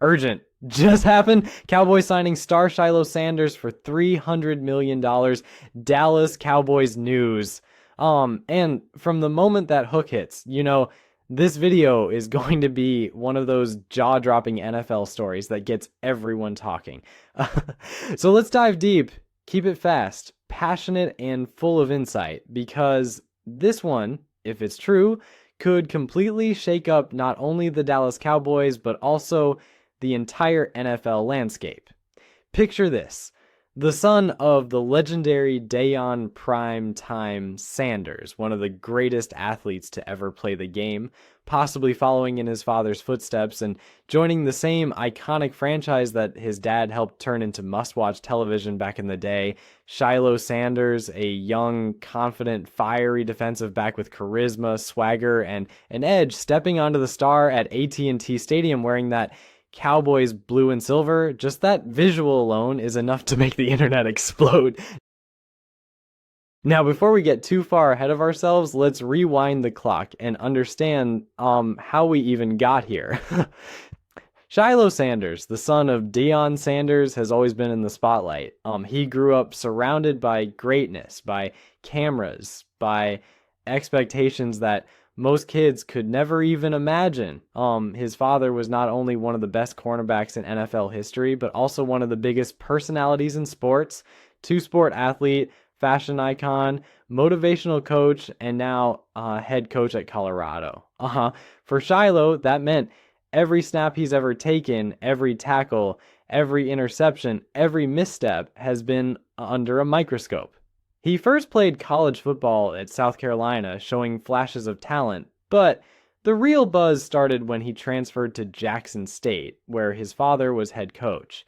Urgent. Just happened. Cowboys signing star Shilo Sanders for $300 million. Dallas Cowboys news. And from the moment that hook hits, this video is going to be one of those jaw-dropping NFL stories that gets everyone talking. So let's dive deep. Keep it fast, passionate, and full of insight, because this one, if it's true, could completely shake up not only the Dallas Cowboys, but also the entire NFL landscape. Picture this. The son of the legendary Deion Prime Time Sanders, one of the greatest athletes to ever play the game, possibly following in his father's footsteps and joining the same iconic franchise that his dad helped turn into must-watch television back in the day. Shilo Sanders, a young, confident, fiery defensive back with charisma, swagger, and an edge, stepping onto the star at AT&T Stadium wearing that Cowboys blue and silver. Just that visual alone is enough to make the internet explode. Now, before we get too far ahead of ourselves, let's rewind the clock and understand how we even got here. Shilo Sanders, the son of Deion Sanders, has always been in the spotlight. He grew up surrounded by greatness, by cameras, by expectations that most kids could never even imagine. His father was not only one of the best cornerbacks in NFL history, but also one of the biggest personalities in sports, two-sport athlete, fashion icon, motivational coach, and now head coach at Colorado. For Shilo, that meant every snap he's ever taken, every tackle, every interception, every misstep has been under a microscope. He first played college football at South Carolina, showing flashes of talent, but the real buzz started when he transferred to Jackson State, where his father was head coach.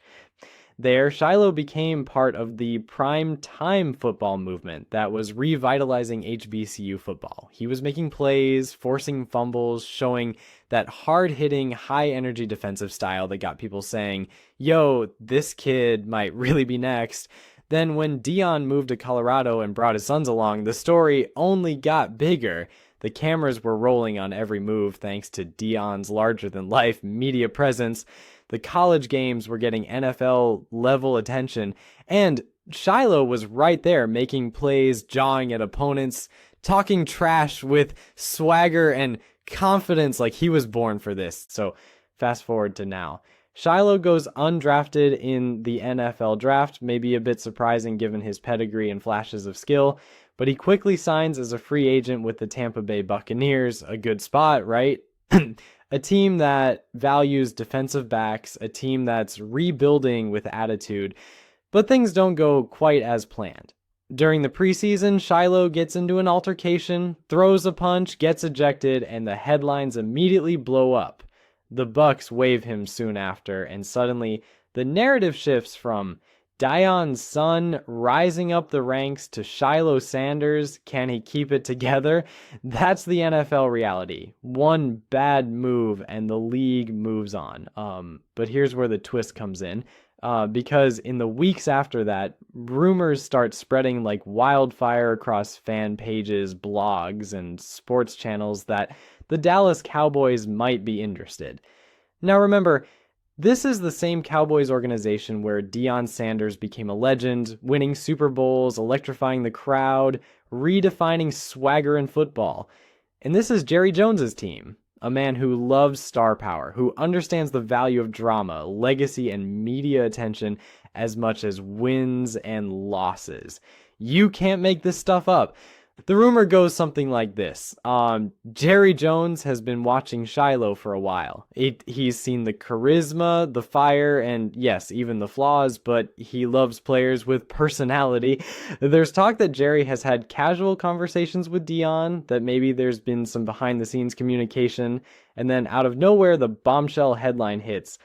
There, Shilo became part of the prime time football movement that was revitalizing HBCU football. He was making plays, forcing fumbles, showing that hard-hitting, high-energy defensive style that got people saying, yo, this kid might really be next. Then when Deion moved to Colorado and brought his sons along, the story only got bigger. The cameras were rolling on every move thanks to Deion's larger-than-life media presence. The college games were getting NFL-level attention, and Shilo was right there making plays, jawing at opponents, talking trash with swagger and confidence like he was born for this. So fast forward to now. Shilo goes undrafted in the NFL draft, maybe a bit surprising given his pedigree and flashes of skill, but he quickly signs as a free agent with the Tampa Bay Buccaneers, a good spot, right? A team that values defensive backs, a team that's rebuilding with attitude, but things don't go quite as planned. During the preseason, Shilo gets into an altercation, throws a punch, gets ejected, and the headlines immediately blow up. The Bucs waive him soon after, and suddenly the narrative shifts from Deion's son rising up the ranks to Shilo Sanders. Can he keep it together? That's the NFL reality. One bad move and the league moves on. But here's where the twist comes in. Because in the weeks after that, rumors start spreading like wildfire across fan pages, blogs, and sports channels that the Dallas Cowboys might be interested. Now remember, this is the same Cowboys organization where Deion Sanders became a legend, winning Super Bowls, electrifying the crowd, redefining swagger in football. And this is Jerry Jones's team, a man who loves star power, who understands the value of drama, legacy, and media attention as much as wins and losses. You can't make this stuff up. The rumor goes something like this. Jerry Jones has been watching Shilo for a while. He's seen the charisma, the fire, and yes, even the flaws, but he loves players with personality. There's talk that Jerry has had casual conversations with Deion, that maybe there's been some behind-the-scenes communication, and then out of nowhere, the bombshell headline hits.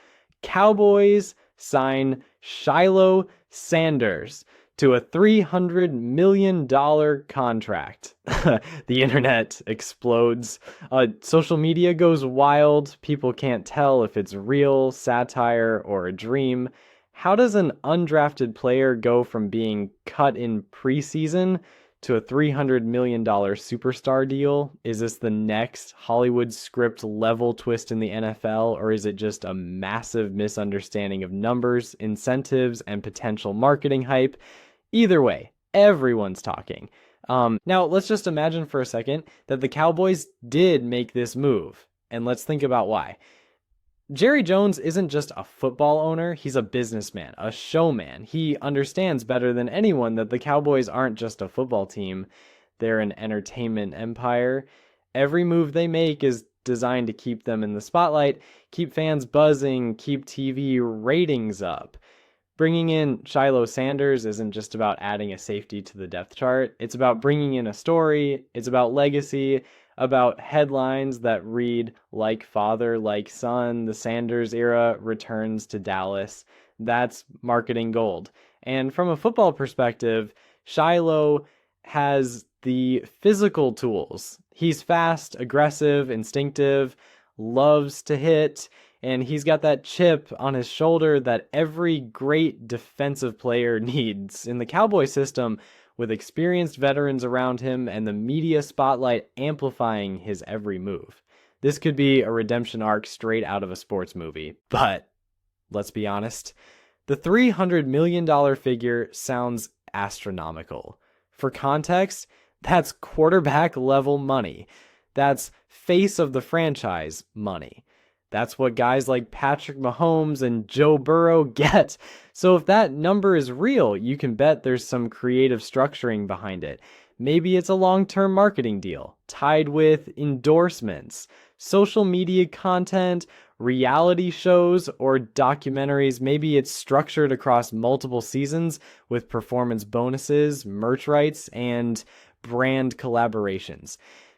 Cowboys sign Shilo Sanders to a $300 million contract. The internet explodes. Social media goes wild. People can't tell if it's real, satire, or a dream. How does an undrafted player go from being cut in preseason to a $300 million superstar deal? Is this the next Hollywood script level twist in the NFL, or is it just a massive misunderstanding of numbers, incentives, and potential marketing hype? Either way, everyone's talking. Now, let's just imagine for a second that the Cowboys did make this move, and let's think about why. Jerry Jones isn't just a football owner, he's a businessman, a showman. He understands better than anyone that the Cowboys aren't just a football team, they're an entertainment empire. Every move they make is designed to keep them in the spotlight, keep fans buzzing, keep TV ratings up. Bringing in Shilo Sanders isn't just about adding a safety to the depth chart. It's about bringing in a story. It's about legacy, about headlines that read, like father, like son, the Sanders era returns to Dallas. That's marketing gold. And from a football perspective, Shilo has the physical tools. He's fast, aggressive, instinctive, loves to hit, and he's got that chip on his shoulder that every great defensive player needs. In the Cowboy system, with experienced veterans around him and the media spotlight amplifying his every move. This could be a redemption arc straight out of a sports movie. But let's be honest, the $300 million figure sounds astronomical. For context, that's quarterback level money. That's face of the franchise money. That's what guys like Patrick Mahomes and Joe Burrow get. So if that number is real, you can bet there's some creative structuring behind it. Maybe it's a long-term marketing deal tied with endorsements, social media content, reality shows, or documentaries. Maybe it's structured across multiple seasons with performance bonuses, merch rights, and brand collaborations.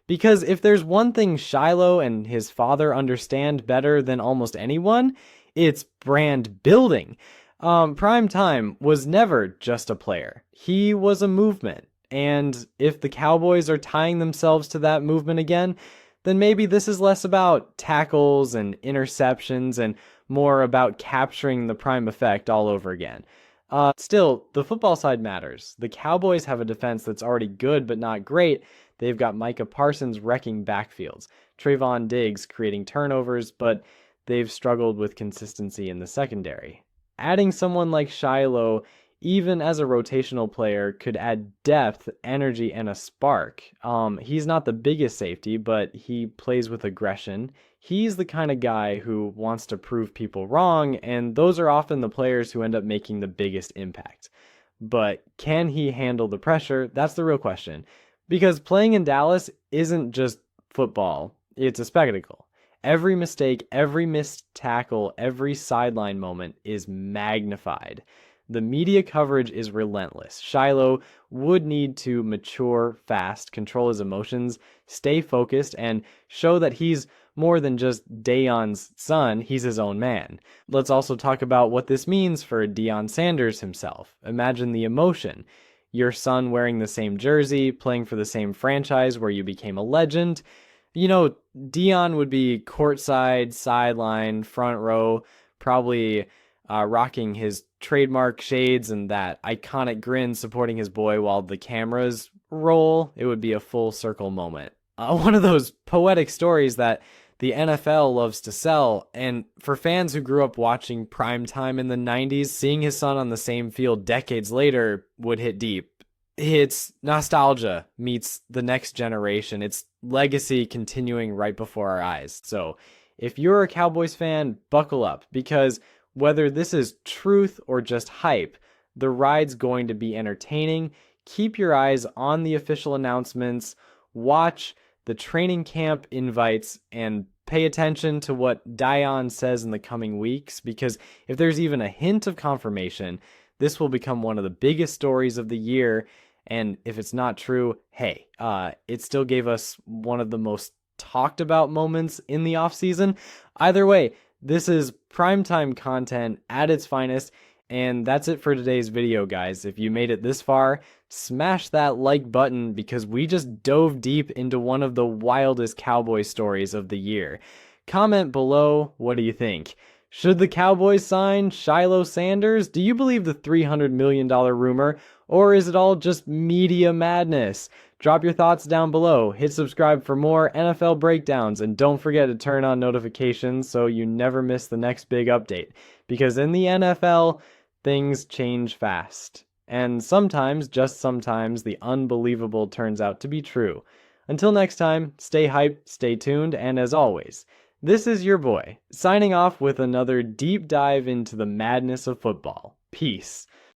Because if there's one thing Shilo and his father understand better than almost anyone, it's brand building. Prime Time was never just a player. He was a movement. And if the Cowboys are tying themselves to that movement again, then maybe this is less about tackles and interceptions and more about capturing the prime effect all over again. Still, the football side matters. The Cowboys have a defense that's already good but not great. They've got Micah Parsons wrecking backfields, Trayvon Diggs creating turnovers, but they've struggled with consistency in the secondary. Adding someone like Shilo, even as a rotational player, could add depth, energy, and a spark. He's not the biggest safety, but he plays with aggression. He's the kind of guy who wants to prove people wrong, and those are often the players who end up making the biggest impact. But can he handle the pressure? That's the real question. Because playing in Dallas isn't just football, it's a spectacle. Every mistake, every missed tackle, every sideline moment is magnified. The media coverage is relentless. Shilo would need to mature fast, control his emotions, stay focused, and show that he's more than just Deion's son, he's his own man. Let's also talk about what this means for Deion Sanders himself. Imagine the emotion. Your son wearing the same jersey, playing for the same franchise where you became a legend. You know, Deion would be courtside, sideline, front row, probably rocking his trademark shades and that iconic grin supporting his boy while the cameras roll. It would be a full circle moment. One of those poetic stories that the NFL loves to sell, and for fans who grew up watching primetime in the 90s, seeing his son on the same field decades later would hit deep. It's nostalgia meets the next generation. It's legacy continuing right before our eyes. So if you're a Cowboys fan, buckle up, because whether this is truth or just hype, the ride's going to be entertaining. Keep your eyes on the official announcements, watch the training camp invites, and pay attention to what Deion says in the coming weeks, because if there's even a hint of confirmation, this will become one of the biggest stories of the year. And if it's not true, hey, it still gave us one of the most talked about moments in the offseason. Either way, this is primetime content at its finest. And that's it for today's video, guys. If you made it this far, smash that like button because we just dove deep into one of the wildest Cowboy stories of the year. Comment below, what do you think? Should the Cowboys sign Shilo Sanders? Do you believe the $300 million rumor? Or is it all just media madness? Drop your thoughts down below, hit subscribe for more NFL breakdowns, and don't forget to turn on notifications so you never miss the next big update. Because in the NFL, things change fast. And sometimes, just sometimes, the unbelievable turns out to be true. Until next time, stay hyped, stay tuned, and as always, this is your boy, signing off with another deep dive into the madness of football. Peace.